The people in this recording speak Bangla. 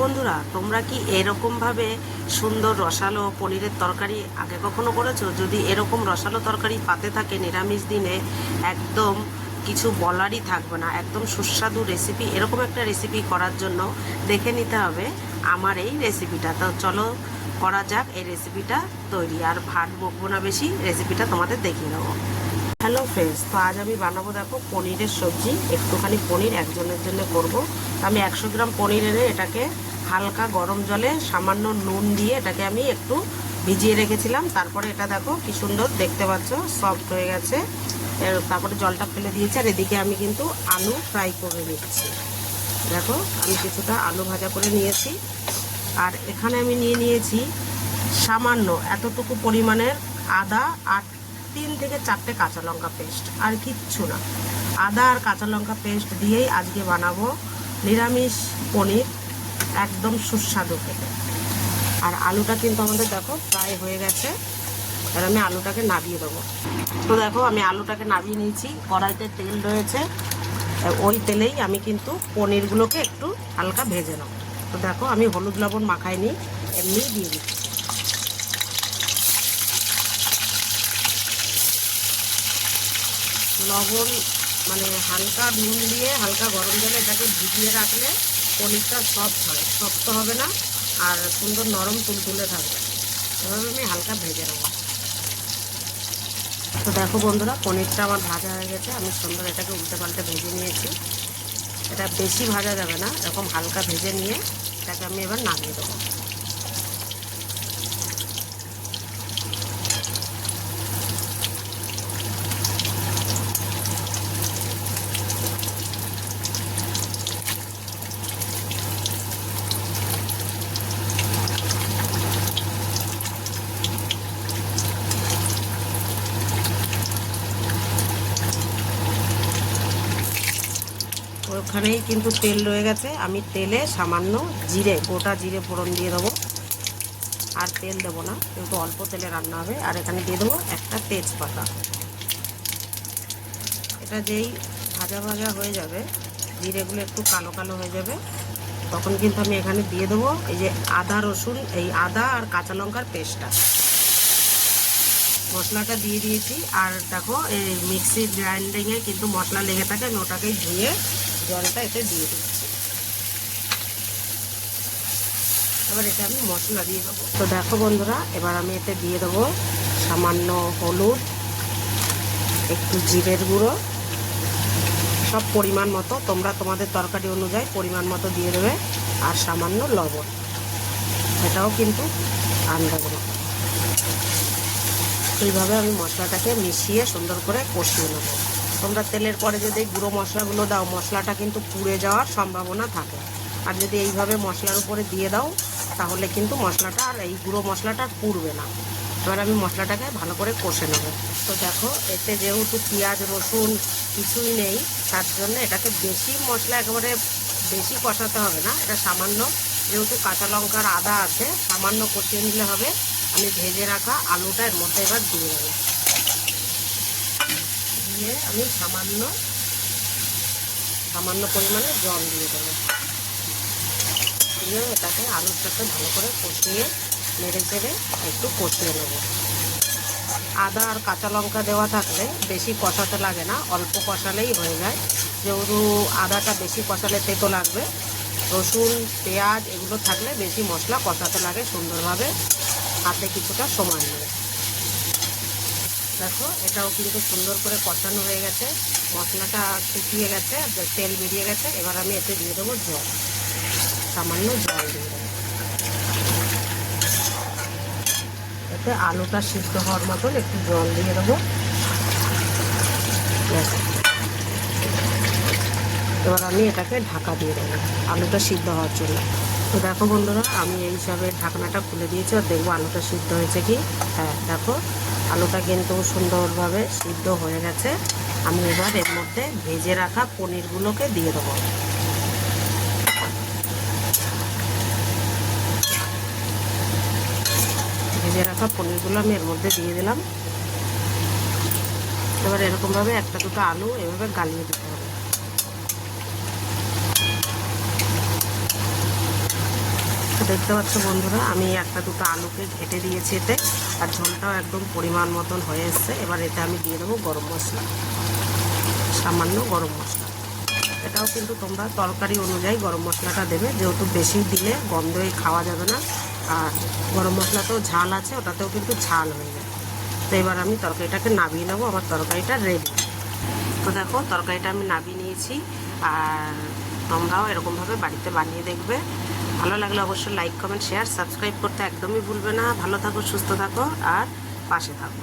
বন্ধুরা, তোমরা কি এরকমভাবে সুন্দর রসালো পনিরের তরকারি আগে কখনো করেছো? যদি এরকম রসালো তরকারি পাতে থাকে নিরামিষ দিনে, একদম কিছু বলারই থাকবে না। একদম সুস্বাদু রেসিপি। এরকম একটা রেসিপি করার জন্য দেখে নিতে হবে আমার এই রেসিপিটা। তো চলো করা যাক এই রেসিপিটা তৈরি। আর ভাত বকবো না বেশি, রেসিপিটা তোমাদের দেখিয়ে দেবো। হ্যালো ফ্রেন্ডস, তো আজ আমি বানাবো দেখো পনিরের সবজি। একটুখানি পনির একজনের জন্য করব। আমি 100 গ্রাম পনির এনে এটাকে হালকা গরম জলে সামান্য নুন দিয়ে এটাকে আমি একটু ভিজিয়ে রেখেছিলাম। তারপরে এটা দেখো কি সুন্দর দেখতে পাচ্ছ, সফট হয়ে গেছে। তারপরে জলটা ফেলে দিয়েছি। আর এদিকে আমি কিন্তু আলু ফ্রাই করে নিচ্ছি। দেখো আমি কিছুটা আলু ভাজা করে নিয়েছি। আর এখানে আমি নিয়েছি সামান্য এতটুকু পরিমাণের আদা আর 3 থেকে 4টে কাঁচা লঙ্কা পেস্ট, আর কিচ্ছু না। আদা আর কাঁচা লঙ্কা পেস্ট দিয়েই আজকে বানাবো নিরামিষ পনির, একদম সুস্বাদু খেতে। আর আলুটা কিন্তু আমাদের দেখো প্রায় হয়ে গেছে। আর আমি আলুটাকে নাবিয়ে দেবো। তো দেখো আমি আলুটাকে নাবিয়ে নিয়েছি। কড়াইতে তেল রয়েছে, ওই তেলেই আমি কিন্তু পনিরগুলোকে একটু হালকা ভেজে নেব। তো দেখো আমি হলুদ লবণ মাখাইনি, এমনি দিয়ে দিচ্ছি। লবণ মানে হালকা নুন দিয়ে হালকা গরম জলে এটাকে ভিজিয়ে রাখলে পনিরটা সফট হয়, শক্ত হবে না, আর সুন্দর নরম তুলতুলে থাকবে। এভাবে আমি হালকা ভেজে নেব। তো দেখো বন্ধুরা, পনিরটা আমার ভাজা হয়ে গেছে। আমি সুন্দর এটাকে উল্টে পাল্টে ভেজে নিয়েছি। এটা বেশি ভাজা যাবে না, এরকম হালকা ভেজে নিয়ে এটাকে আমি এবার নামিয়ে দেবো। ওখানেই কিন্তু তেল রয়ে গেছে। আমি তেলে সামান্য জিরে, গোটা জিরে ফোড়ন দিয়ে দেবো। আর তেল দেবো না, কিন্তু অল্প তেলে রান্না হবে। আর এখানে দিয়ে দেবো একটা তেজপাতা। এটা যেই ভাজা ভাজা হয়ে যাবে, জিরেগুলো একটু কালো কালো হয়ে যাবে, তখন কিন্তু আমি এখানে দিয়ে দেবো এই যে আদা রসুন, এই আদা আর কাঁচা লঙ্কার পেস্টটা। মশলাটা দিয়ে দিয়েছি। আর দেখো এই মিক্সির গ্রাইন্ডিংয়ে কিন্তু মশলা লেগে থাকে, আমি ওটাকেই ধুয়ে জলটা এতে দিয়ে দিচ্ছি। এবার এটা আমি মশলা দিয়ে দেবো। তো দেখো বন্ধুরা, এবার আমি এতে দিয়ে দেবো সামান্য হলুদ, একটু জিরের গুঁড়ো, সব পরিমাণ মতো। তোমরা তোমাদের তরকারি অনুযায়ী পরিমাণ মতো দিয়ে দেবে। আর সামান্য লবণ, এটাও কিন্তু আন্দাজ মতো। এইভাবে আমি মশলাটাকে মিশিয়ে সুন্দর করে কষিয়ে নেব। তোমরা তেলের পরে যদি গুঁড়ো মশলাগুলো দাও, মশলাটা কিন্তু পুড়ে যাওয়ার সম্ভাবনা থাকে। আর যদি এইভাবে মশলার উপরে দিয়ে দাও, তাহলে কিন্তু মশলাটা আর এই গুঁড়ো মশলাটা আর পুড়বে না। এবার আমি মশলাটাকে ভালো করে কষে নেব। তো দেখো এতে যেহেতু পেঁয়াজ রসুন কিছুই নেই, তার জন্য এটাকে বেশি মশলা একেবারে বেশি কষাতে হবে না। এটা সামান্য, যেহেতু কাঁচা লঙ্কার আদা আছে, সামান্য কষিয়ে নিলে হবে। আমি ভেজে রাখা আলুটা এর মধ্যে এবার দিয়ে দেবো। দিয়ে আমি সামান্য পরিমাণে জল দিয়ে দেবো। দিয়ে এটাকে আলুর সাথে ভালো করে কষিয়ে নেড়ে চেড়ে একটু কষিয়ে নেব। আদা আর কাঁচা লঙ্কা দেওয়া থাকলে বেশি কষাতে লাগে না, অল্প কষালেই হয়ে যায়। যেহেতু আদাটা বেশি কষালে তেতো লাগবে, রসুন পেঁয়াজ এগুলো থাকলে বেশি মশলা কষাতে লাগে সুন্দরভাবে, হাতে কিছুটা সময় নেবে। দেখো এটাও কিন্তু সুন্দর করে কষানো হয়ে গেছে, মশলাটা শুকিয়ে গেছে, তেল বেরিয়ে গেছে। এবার আমি এতে দিয়ে দেবো জল, সামান্য জল দিয়ে দেবো। এতে আলুটা সিদ্ধ হওয়ার মতন একটু জল দিয়ে দেবো। এবার আমি এটাকে ঢাকা দিয়ে দেবো আলুটা সিদ্ধ হওয়ার জন্য। তো দেখো বন্ধুরা, আমি এই হিসাবে ঢাকনাটা খুলে দিয়েছি। আর দেখবো আলুটা সিদ্ধ হয়েছে কি। হ্যাঁ দেখো আলুটা কিন্তু সুন্দরভাবে সিদ্ধ হয়ে গেছে। আমি এবার এর মধ্যে ভেজে রাখা পনিরগুলোকে দিয়ে দেবো। ভেজে রাখা পনিরগুলো আমি এর মধ্যে দিয়ে দিলাম। এবার এরকমভাবে একটা দুটো আলু এভাবে গালিয়ে দিতে হবে। দেখতে পাচ্ছ বন্ধুরা, আমি একটা দুটো আলুকে ঘেটে দিয়েছি এতে, আর ঝোলটাও একদম পরিমাণ মতন হয়ে এসছে। এবার এতে আমি দিয়ে দেবো গরম মশলা, সামান্য গরম মশলা। এটাও কিন্তু তোমরা তরকারি অনুযায়ী গরম মশলাটা দেবে, যেহেতু বেশি দিলে গন্ধই খাওয়া যাবে না, আর গরম মশলাতেও ঝাল আছে, ওটাতেও কিন্তু ঝাল হয়ে যায়। তো এবার আমি তরকারিটাকে নামিয়ে নেবো, আমার তরকারিটা রেডি। তো দেখো তরকারিটা আমি নামিয়ে নিয়েছি, আর তোমরাও এরকমভাবে বাড়িতে বানিয়ে দেখবে। ভালো লাগলে অবশ্যই লাইক, কমেন্ট, শেয়ার, সাবস্ক্রাইব করতে একদমই ভুলবে না। ভালো থাকো, সুস্থ থাকো, আর পাশে থাকো।